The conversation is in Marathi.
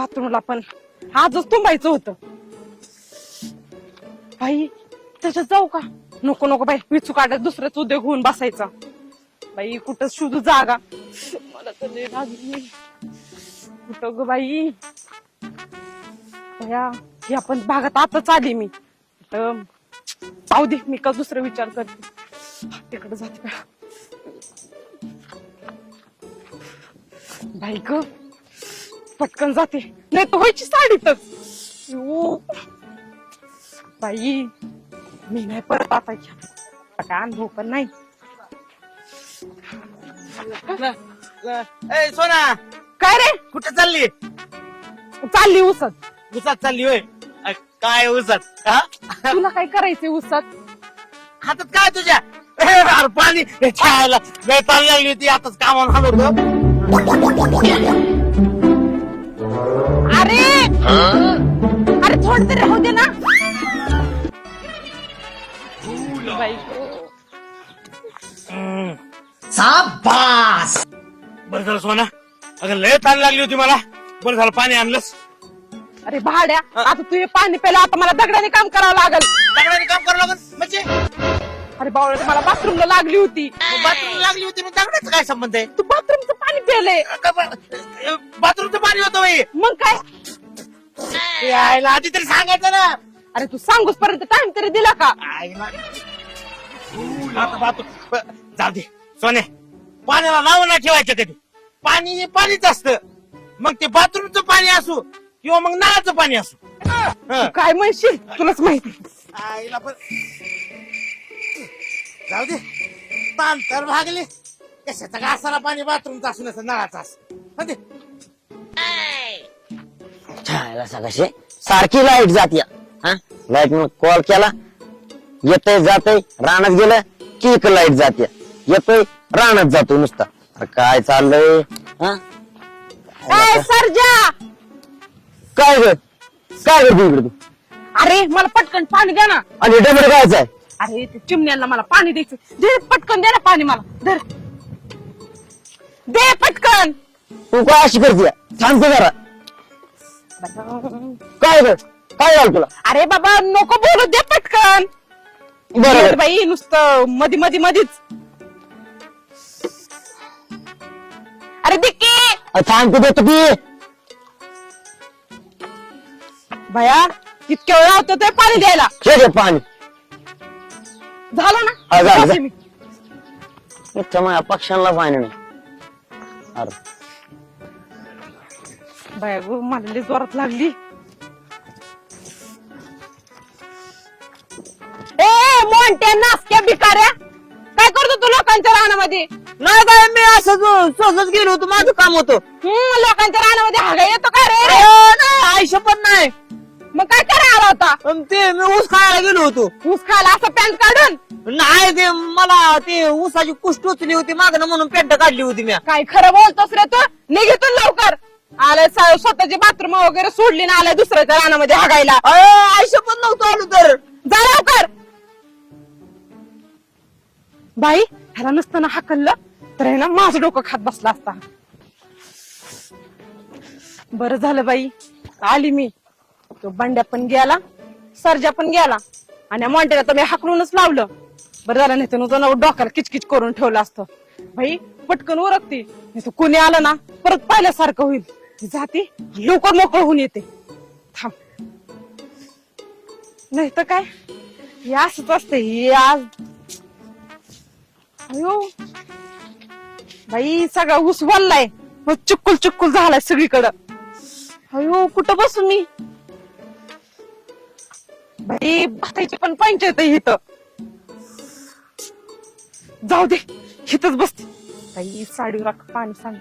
बाथरूमला पण आजच तुंबायचं होतं. बाई त्याच्यात जाऊ का? नको नको बाई, विचू काढत दुसऱ्याच उद्योग होऊन बसायचा. बाई कुठं शोधू जागा, मला तर लय लागली. कुठं ग बाई? बया ही आपण भागात आताच आली मी. जाऊ दे, मी का दुसरं विचार करते. तिकडे जाते का बाई ग, पटकन जाते नाही तर व्हायची साडीतच. बाई मी नाही परत आता, काय अनुभव पण नाही. सोना, काय रे? कुठे चालली? चालली उसत. उसात चालली होय? काय उसात? हा? तुला काय करायचंय उसत? हातात काय तुझ्या? अरे पाणी छायला लय ताण लागली होती, आताच कामावर आलो होतो. अरे अरे थोडं तरी राहू दे ना. बाई शाबास. बरं झालं सोना, अगं लय ताण लागली होती मला. बरं झालं पाणी आणलंस. अरे भाड्या, आता तू हे पाणी प्यायला आता मला दगडाने काम करावं लागल. दगडाने काम करावं लागल म्हणजे? अरे बावळा, मला बाथरूमला लागली होती. बाथरूम लागली होती, मग दगडाचा काय संबंध आहे? तू बाथरूमचं पाणी प्यायलंय. बाथरूमचं पाणी होतं बाई. मग काय? यायला आधी तरी सांगायचं ना. अरे तू सांगूस पर्यंत टाइम तरी दिला का? आता बाथरूम जाऊ दे सोने, पाण्याला नाव नाही ठेवायचं कधी. पाणी पाणीच असतं, मग ते बाथरूमचं पाणी असू किंवा मग नळाचं पाणी असू. तू काय म्हणशील तुलाच माहिती. आईला पण जाऊ दे, ताण तर भागले. कशाचा घासाला पाणी बाथरूमचं असू नसतं, नळाचं असं दे. छायला सकाळशी सारखी लाईट जाते. लाईट मग कॉल केला, येतय जातय. रानात गेलं की लाईट जाते, येतोय रानात जातो नुसता. अरे काय चाललंय? सरजा, काय ग, काय करतो इकडे तू? अरे मला पटकन पाणी द्या ना. आणि डबल कायच आहे? अरे ते चिमण्यांना मला पाणी द्यायचं. दे पटकन, दे ना पाणी मला. धर, दे पटकन. तू काय अशी करते? शांत जरा. काय ग, काय झालं तुला? अरे बाबा नको बोलू, दे पटकन. बरोबर बाई नुसतं मधी मधी मधीच. अरे दिक्की थांब, तू देतो की. भया इतक्या वेळ होतो ते पाणी द्यायला. घे पाणी. झालं हा, ना? झालं. जाते मी. इथं माझ्या पक्ष्यांना पाणी नाही. अरे बाया गो, मला लई जोरात लागली. ए मोंट्या नासक्या भिकाऱ्या, काय करतो तू लोकांच्या रानामध्ये? नाही काय, मी असं सहजच गेलो होतो, माझं काम होतं. लोकांच्या रानामध्ये हागा येतो का रे? आयुष्य पण नाही. मग काय करायला आला होता? पण ते मी ऊस खायला गेलो होतो. ऊस खायला असं पॅन्ट काढून? नाही, ते मला ते ऊसाची कुष्ट उचली होती मागणं, म्हणून पेंट काढली होती मी. काय खरं बोलतोस रे तू? निघितून लवकर. आलाय स्वतःची बाथरूम वगैरे सोडली ना, आलाय दुसऱ्याच्या रानामध्ये हागायला. आयुष्य पण नव्हतं आलो तर. जा लवकर. बाई ह्याला नसतं ना हाकललं तर आहे ना माझं डोकं खात बसला असता. बरं झालं बाई आली मी. तो बंड्या पण गेला, सरजा पण गेला, आणि मॉन्टेला तर मी हाकलूनच लावलं. बरं झालं, नाही तर नुसतं डोक्याला किचकिच करून ठेवलं असतं. बाई पटकन उरकते, नाही तर कोणी आलं ना परत पाहिल्यासारखं होईल. जाते लवकर मोकळ होऊन येते. थांब, नाही तर काय हे असंच असते. हे आज अयो बाई सगळा ऊस वल्लाय, चिक्कुल चिक्कुल झालाय सगळीकडं. अयो कुठं बसू मी? बाई भातायची पण पंचायत आहे इथं. जाऊ दे, इथंच बसते. बाई साडीवर पाणी सांग.